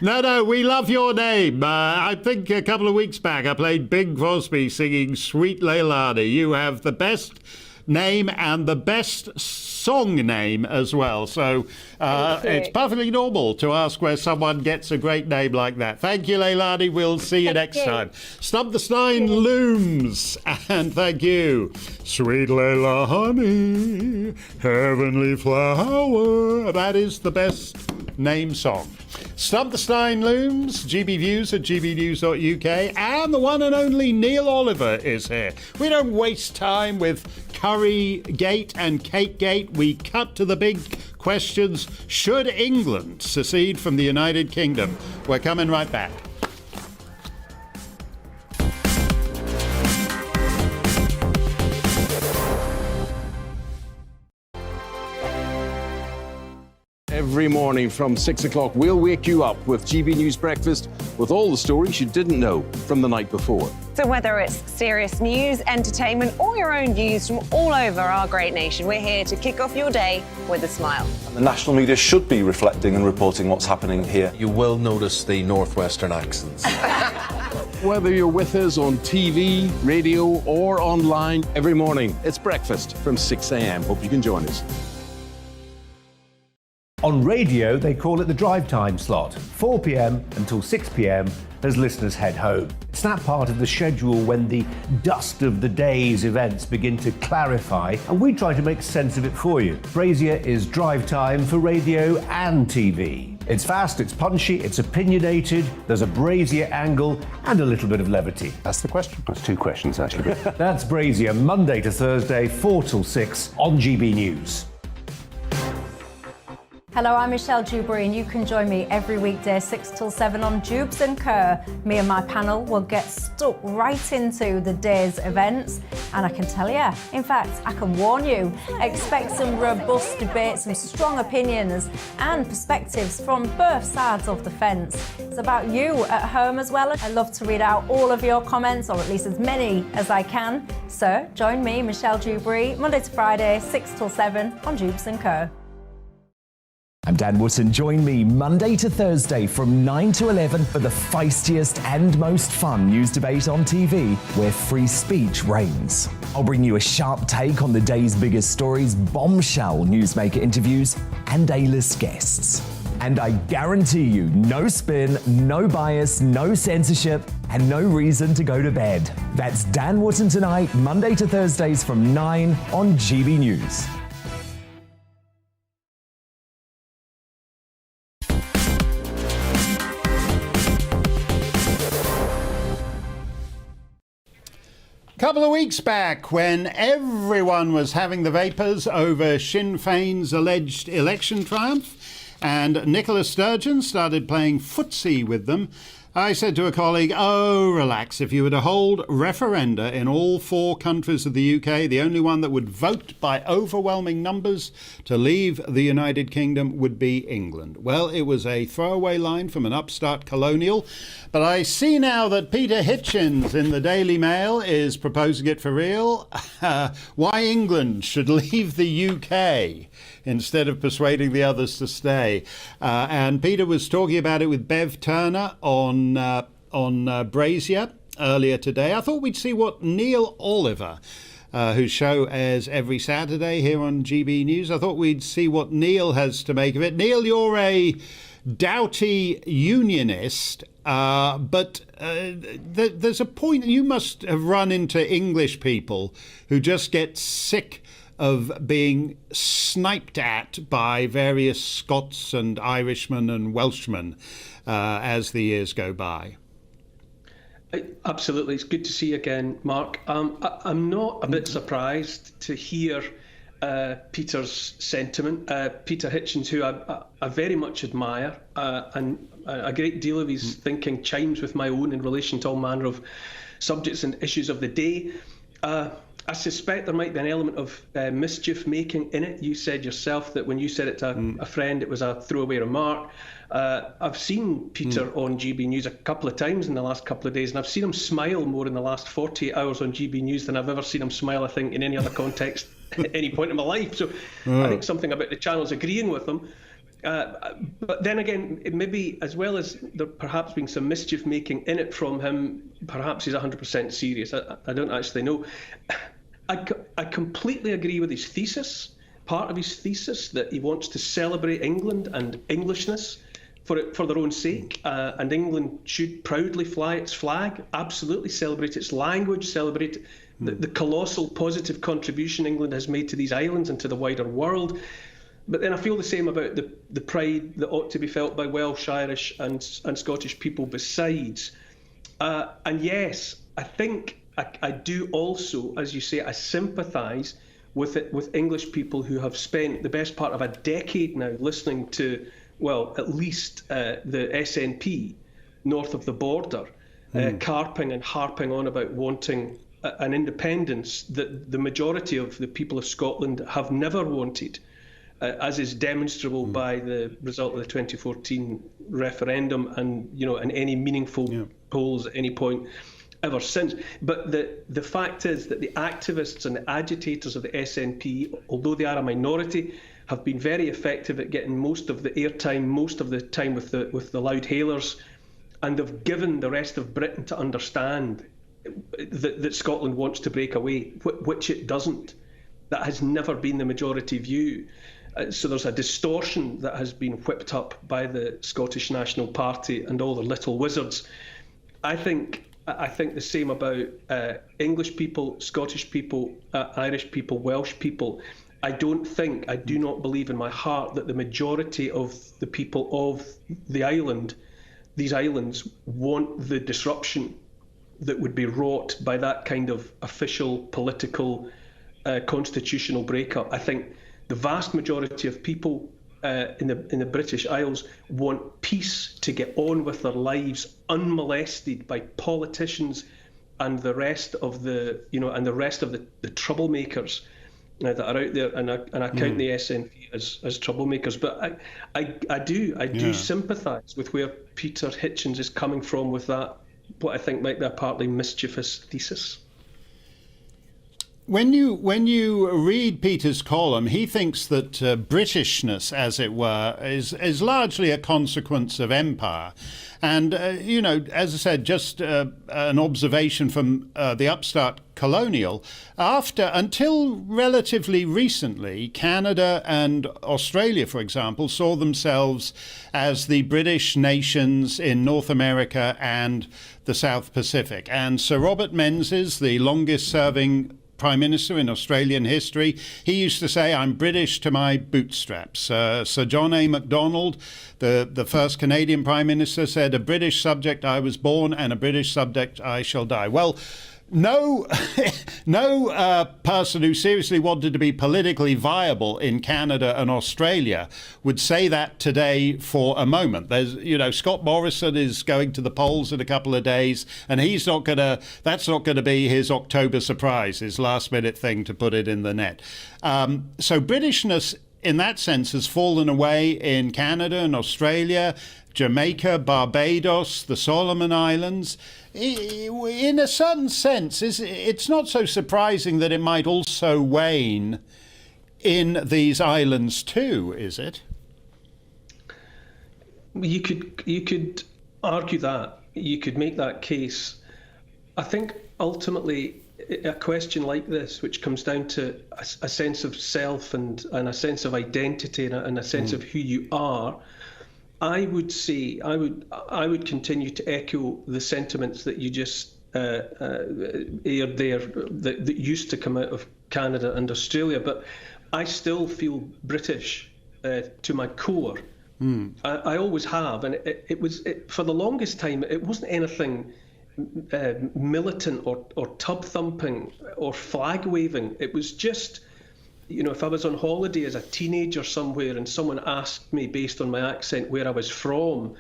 No, we love your name. I think a couple of weeks back I played Bing Crosby singing Sweet Leilani. You have the best name and the best song name as well. So it's perfectly normal to ask where someone gets a great name like that. Thank you, Leilani. We'll see you next time. Stump the Stein looms. And thank you. Sweet Leilani, heavenly flower. That is the best name song. Stump the Stein looms, GBViews at gbnews.uk, and the one and only Neil Oliver is here. We don't waste time with Curry Gate and Cake Gate. We cut to the big questions. Should England secede from the United Kingdom? We're coming right back. Every morning from 6 o'clock, we'll wake you up with GB News Breakfast with all the stories you didn't know from the night before. So whether it's serious news, entertainment, or your own views from all over our great nation, we're here to kick off your day with a smile. And the national media should be reflecting and reporting what's happening here. You will notice the northwestern accents. Whether you're with us on TV, radio, or online, every morning, it's breakfast from 6 a.m. Hope you can join us. On radio, they call it the drive time slot, 4 p.m. until 6 p.m. as listeners head home. It's that part of the schedule when the dust of the day's events begin to clarify, and we try to make sense of it for you. Brazier is drive time for radio and TV. It's fast, it's punchy, it's opinionated, there's a Brazier angle, and a little bit of levity. That's the question. That's two questions, actually. That's Brazier, Monday to Thursday, 4 till 6 on GB News. Hello, I'm Michelle Dewberry, and you can join me every weekday 6 till 7 on Jubes and Kerr. Me and my panel will get stuck right into the day's events, and I can tell you, in fact, I can warn you, expect some robust debates, some strong opinions and perspectives from both sides of the fence. It's about you at home as well. I love to read out all of your comments, or at least as many as I can. So join me, Michelle Dewberry, Monday to Friday, 6 till 7 on Jubes and Kerr. I'm Dan Wootton. Join me Monday to Thursday from 9 to 11 for the feistiest and most fun news debate on TV, where free speech reigns. I'll bring you a sharp take on the day's biggest stories, bombshell newsmaker interviews, and A-list guests. And I guarantee you, no spin, no bias, no censorship, and no reason to go to bed. That's Dan Wootton tonight, Monday to Thursdays from 9 on GB News. Couple of weeks back, when everyone was having the vapours over Sinn Féin's alleged election triumph and Nicola Sturgeon started playing footsie with them, I said to a colleague, oh, relax, if you were to hold referenda in all 4 countries of the UK, the only one that would vote by overwhelming numbers to leave the United Kingdom would be England. Well, it was a throwaway line from an upstart colonial, but I see now that Peter Hitchens in the Daily Mail is proposing it for real. Why England should leave the UK instead of persuading the others to stay. And Peter was talking about it with Bev Turner on Brazier earlier today. I thought we'd see what Neil Oliver, whose show airs every Saturday here on GB News, I thought we'd see what Neil has to make of it. Neil, you're a doughty unionist, but there's a point, you must have run into English people who just get sick of being sniped at by various Scots and Irishmen and Welshmen as the years go by. Absolutely. It's good to see you again, Mark. I'm not a bit surprised to hear Peter's sentiment. Peter Hitchens, who I very much admire, and a great deal of his thinking chimes with my own in relation to all manner of subjects and issues of the day. I suspect there might be an element of mischief making in it. You said yourself that when you said it to a friend, it was a throwaway remark. I've seen Peter on GB News a couple of times in the last couple of days, and I've seen him smile more in the last 48 hours on GB News than I've ever seen him smile, I think, in any other context at any point in my life. So I think something about the channel's agreeing with him. But then again, maybe as well as there perhaps being some mischief making in it from him, perhaps he's 100% serious. I don't actually know. I completely agree with his thesis, part of his thesis, that he wants to celebrate England and Englishness for their own sake, and England should proudly fly its flag, absolutely celebrate its language, celebrate the colossal positive contribution England has made to these islands and to the wider world. But then I feel the same about the pride that ought to be felt by Welsh, Irish and Scottish people besides. And yes, I think I do also, as you say, I sympathise with English people who have spent the best part of a decade now listening to, well, at least the SNP north of the border, carping and harping on about wanting an independence that the majority of the people of Scotland have never wanted, as is demonstrable by the result of the 2014 referendum and, and any meaningful polls at any point ever since. But the fact is that the activists and the agitators of the SNP, although they are a minority, have been very effective at getting most of the airtime, most of the time with the loud hailers, and have given the rest of Britain to understand that Scotland wants to break away, which it doesn't. That has never been the majority view. So there's a distortion that has been whipped up by the Scottish National Party and all the little wizards. I think the same about English people, Scottish people, Irish people, Welsh people. I do not believe in my heart that the majority of the people of these islands, want the disruption that would be wrought by that kind of official political constitutional breakup. I think the vast majority of people in the British Isles want peace to get on with their lives unmolested by politicians and the rest of the troublemakers that are out there, and I count the SNP as troublemakers. But I do sympathise with where Peter Hitchens is coming from with that, what I think might be a partly mischievous thesis. When you read Peter's column, he thinks that Britishness, as it were, is largely a consequence of empire. And, as I said, just an observation from the upstart colonial, until relatively recently, Canada and Australia, for example, saw themselves as the British nations in North America and the South Pacific. And Sir Robert Menzies, the longest-serving Prime Minister in Australian history, he used to say, "I'm British to my bootstraps." Sir John A. Macdonald, the first Canadian Prime Minister, said, "A British subject I was born, and a British subject I shall die." Well, no person who seriously wanted to be politically viable in Canada and Australia would say that today for a moment. There's, Scott Morrison is going to the polls in a couple of days, and that's not going to be his October surprise, his last minute thing to put it in the net. So Britishness, in that sense, has fallen away in Canada and Australia, Jamaica, Barbados, the Solomon Islands. In a certain sense, it's not so surprising that it might also wane in these islands too, is it? You could argue that. You could make that case. I think ultimately a question like this, which comes down to a sense of self and a sense of identity and a sense of who you are, I would say I would continue to echo the sentiments that you just aired there that used to come out of Canada and Australia. But I still feel British to my core. I always have, and it was for the longest time. It wasn't anything militant or tub thumping or flag waving. It was just, if I was on holiday as a teenager somewhere and someone asked me based on my accent where I was from,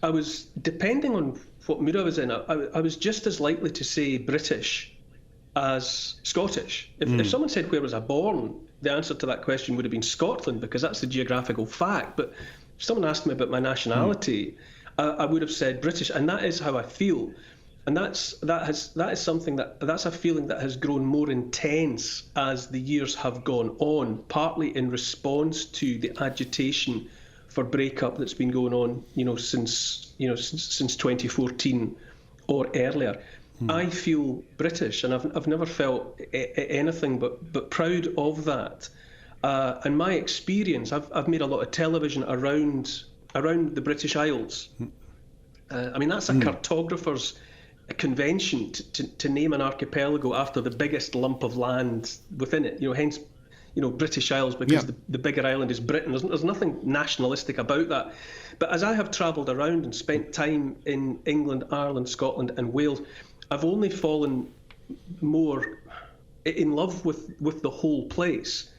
I was, depending on what mood I was in, I was just as likely to say British as Scottish. If someone said where was I born, the answer to that question would have been Scotland, because that's the geographical fact. But if someone asked me about my nationality, I would have said British, and that is how I feel. And that's a feeling that has grown more intense as the years have gone on, partly in response to the agitation for breakup that's been going on, since 2014 or earlier. I feel British, and I've never felt anything but proud of that. And my experience, I've made a lot of television around the British Isles. That's a cartographer's convention to name an archipelago after the biggest lump of land within it. Hence, British Isles, because the bigger island is Britain. There's nothing nationalistic about that. But as I have travelled around and spent time in England, Ireland, Scotland and Wales, I've only fallen more in love with the whole place.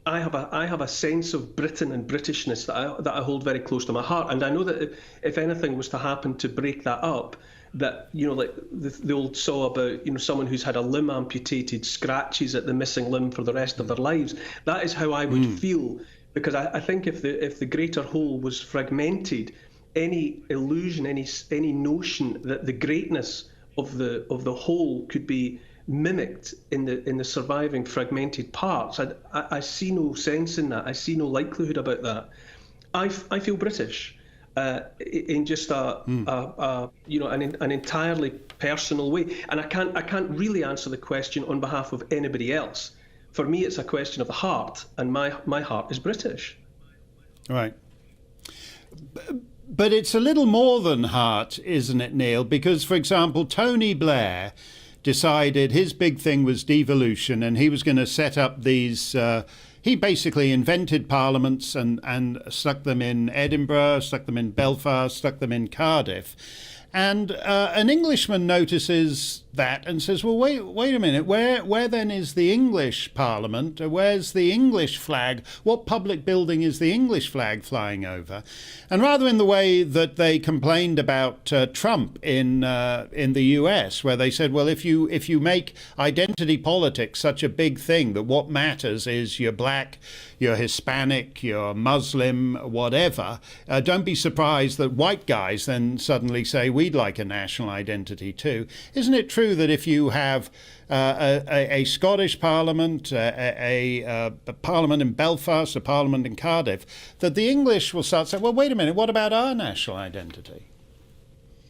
I have a sense of Britain and Britishness that I hold very close to my heart, and I know that if anything was to happen to break that up, that like the old saw about someone who's had a limb amputated scratches at the missing limb for the rest of their lives. That is how I would feel, because I think if the greater whole was fragmented, any illusion, any notion that the greatness of the whole could be mimicked in the surviving fragmented parts, I see no sense in that. I see no likelihood about that. I feel British. In just an entirely personal way, and I can't really answer the question on behalf of anybody else. for me, it's a question of the heart, and my heart is British. Right. But it's a little more than heart, isn't it, Neil? Because, for example, Tony Blair decided his big thing was devolution, and he was going to set up these... he basically invented parliaments and stuck them in Edinburgh, stuck them in Belfast, stuck them in Cardiff. And an Englishman notices that and says, well, wait a minute, where then is the English Parliament? Where's the English flag? What public building is the English flag flying over? And rather in the way that they complained about Trump in the US, where they said, well, if you make identity politics such a big thing that what matters is you're black, you're Hispanic, you're Muslim, whatever, don't be surprised that white guys then suddenly say, we'd like a national identity too. Isn't it true that if you have a Scottish Parliament, a Parliament in Belfast, a Parliament in Cardiff, that the English will start saying, well, wait a minute, what about our national identity?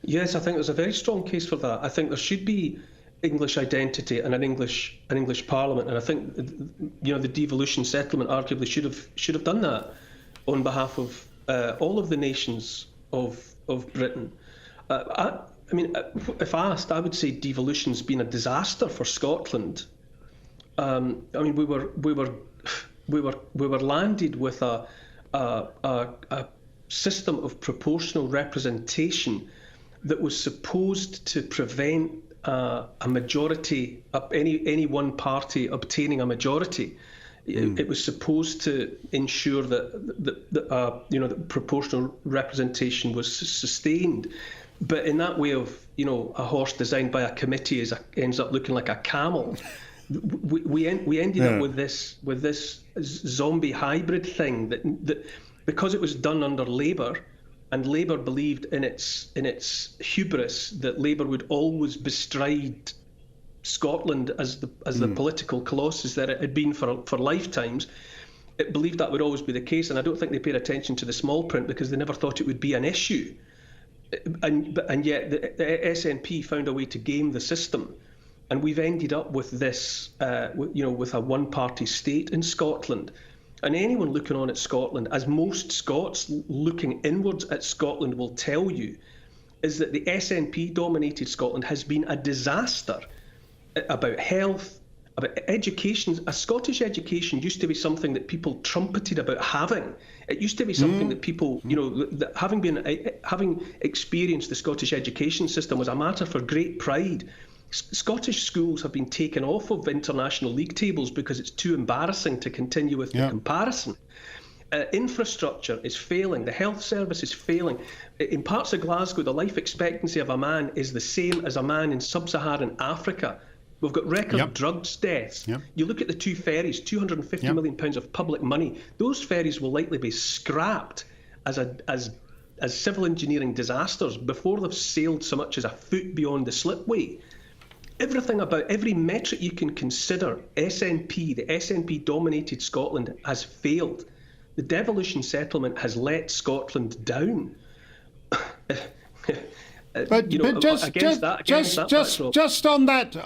Yes, I think there's a very strong case for that. I think there should be English identity and an English Parliament, and I think the devolution settlement arguably should have done that on behalf of all of the nations of Britain. I mean, if asked, I would say devolution's been a disaster for Scotland. I mean, we were landed with a system of proportional representation that was supposed to prevent a majority of any one party obtaining a majority. It was supposed to ensure that proportional representation was sustained. But in that way of, a horse designed by a committee ends up looking like a camel, we ended up with this zombie hybrid thing that because it was done under Labour, and Labour believed in its hubris that Labour would always bestride Scotland as the political colossus that it had been for lifetimes. It believed that would always be the case, and I don't think they paid attention to the small print because they never thought it would be an issue. And yet the SNP found a way to game the system, and we've ended up with this, with a one-party state in Scotland. And anyone looking on at Scotland, as most Scots looking inwards at Scotland will tell you, is that the SNP-dominated Scotland has been a disaster about health, about education. A Scottish education used to be something that people trumpeted about having. It used to be something that people, that having experienced the Scottish education system was a matter for great pride. Scottish schools have been taken off of international league tables because it's too embarrassing to continue with the comparison. Infrastructure is failing. The health service is failing. In parts of Glasgow, the life expectancy of a man is the same as a man in sub-Saharan Africa. We've got record drugs deaths. You look at the two ferries, £250 million of public money. Those ferries will likely be scrapped as civil engineering disasters before they've sailed so much as a foot beyond the slipway. Everything about every metric you can consider, the SNP-dominated Scotland has failed. The devolution settlement has let Scotland down. But just on that.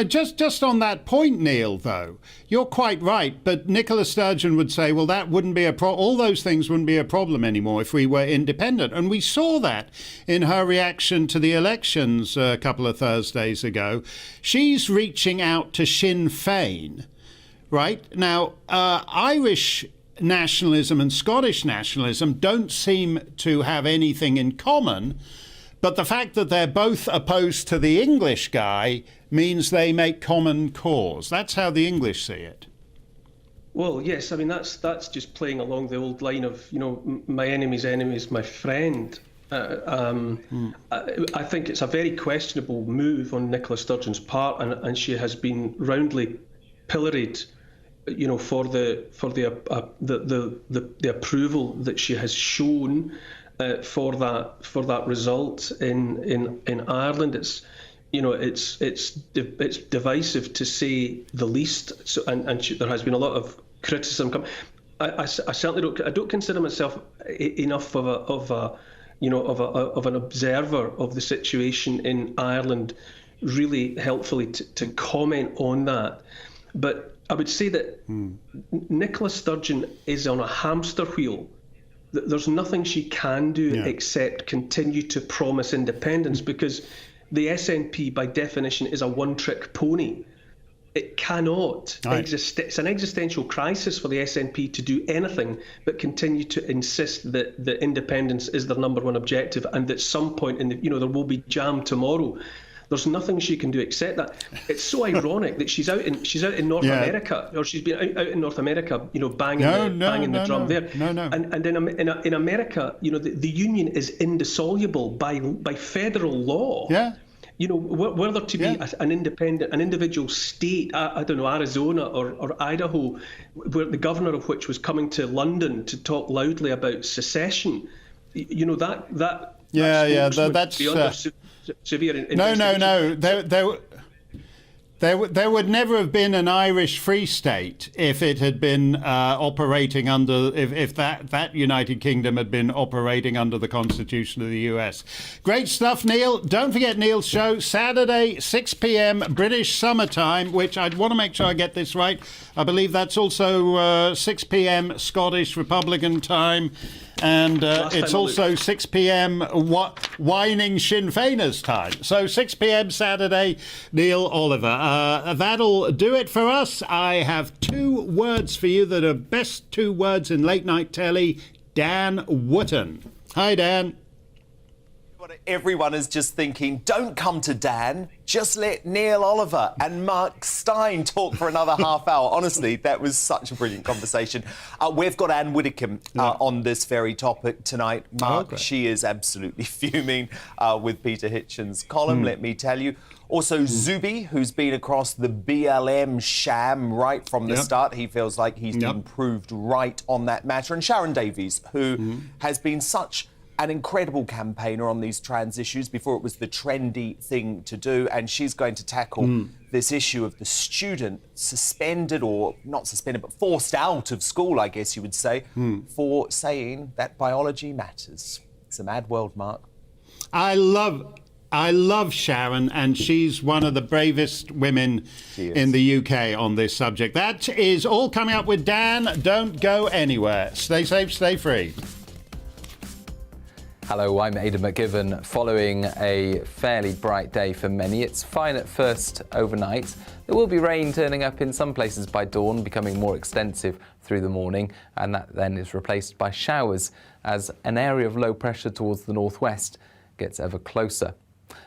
Just on that point, Neil, though, you're quite right. But Nicola Sturgeon would say, well, that wouldn't be all those things wouldn't be a problem anymore if we were independent. And we saw that in her reaction to the elections a couple of Thursdays ago. She's reaching out to Sinn Féin, right? Now, Irish nationalism and Scottish nationalism don't seem to have anything in common. But the fact that they're both opposed to the English guy means they make common cause. That's how the English see it. Well, yes, I mean, that's just playing along the old line of, my enemy's enemy is my friend. I think it's a very questionable move on Nicola Sturgeon's part, and she has been roundly pilloried, for the approval that she has shown for that result in Ireland. It's divisive to say the least. So and there has been a lot of criticism. I certainly don't consider myself enough of an observer of the situation in Ireland, really helpfully to comment on that. But I would say that Nicola Sturgeon is on a hamster wheel. There's nothing she can do except continue to promise independence, because the SNP, by definition, is a one-trick pony. It cannot exist. It's an existential crisis for the SNP to do anything but continue to insist that independence is their number one objective, and that some point in there will be jam tomorrow. There's nothing she can do except that. It's so ironic that she's out in North America, or she's been out in North America, banging the drum there. And in America, the union is indissoluble by federal law. Yeah. Were there to be an individual state, I don't know, Arizona or Idaho, where the governor of which was coming to London to talk loudly about secession, that's severe. No. There would never have been an Irish Free State if it had been operating under, if that United Kingdom had been operating under the Constitution of the US. Great stuff, Neil. Don't forget Neil's show, Saturday, 6 p.m. British summertime, which I want to make sure I get this right. I believe that's also 6 p.m. Scottish Republican time. And it's also 6 p.m. whining Sinn Féiners time. So 6 p.m. Saturday, Neil Oliver. That'll do it for us. I have 2 words for you that are best 2 words in late night telly. Dan Wootton. Hi, Dan. Everyone is just thinking, don't come to Dan, just let Neil Oliver and Mark Steyn talk for another half hour. Honestly, that was such a brilliant conversation. We've got Anne Widdecombe on this very topic tonight. Mark, she is absolutely fuming with Peter Hitchen's column, let me tell you. Also, Zuby, who's been across the BLM sham right from the start. He feels like he's been proved right on that matter. And Sharon Davies, who has been such an incredible campaigner on these trans issues before it was the trendy thing to do, and she's going to tackle this issue of the student suspended, or not suspended, but forced out of school, I guess you would say, for saying that biology matters. It's a mad world, Mark. I love Sharon, and she's one of the bravest women in the UK on this subject. That is all coming up with Dan. Don't go anywhere. Stay safe, stay free. Hello, I'm Aidan McGivern. Following a fairly bright day for many, it's fine at first overnight. There will be rain turning up in some places by dawn, becoming more extensive through the morning, and that then is replaced by showers as an area of low pressure towards the northwest gets ever closer.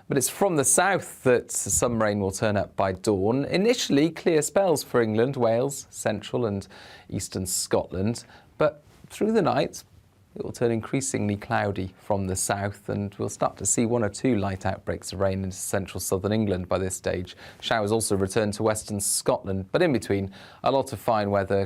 But it's from the south that some rain will turn up by dawn. Initially, clear spells for England, Wales, central and eastern Scotland, but through the night, it will turn increasingly cloudy from the south, and we'll start to see 1 or 2 light outbreaks of rain into central southern England by this stage. Showers also return to western Scotland, but in between, a lot of fine weather.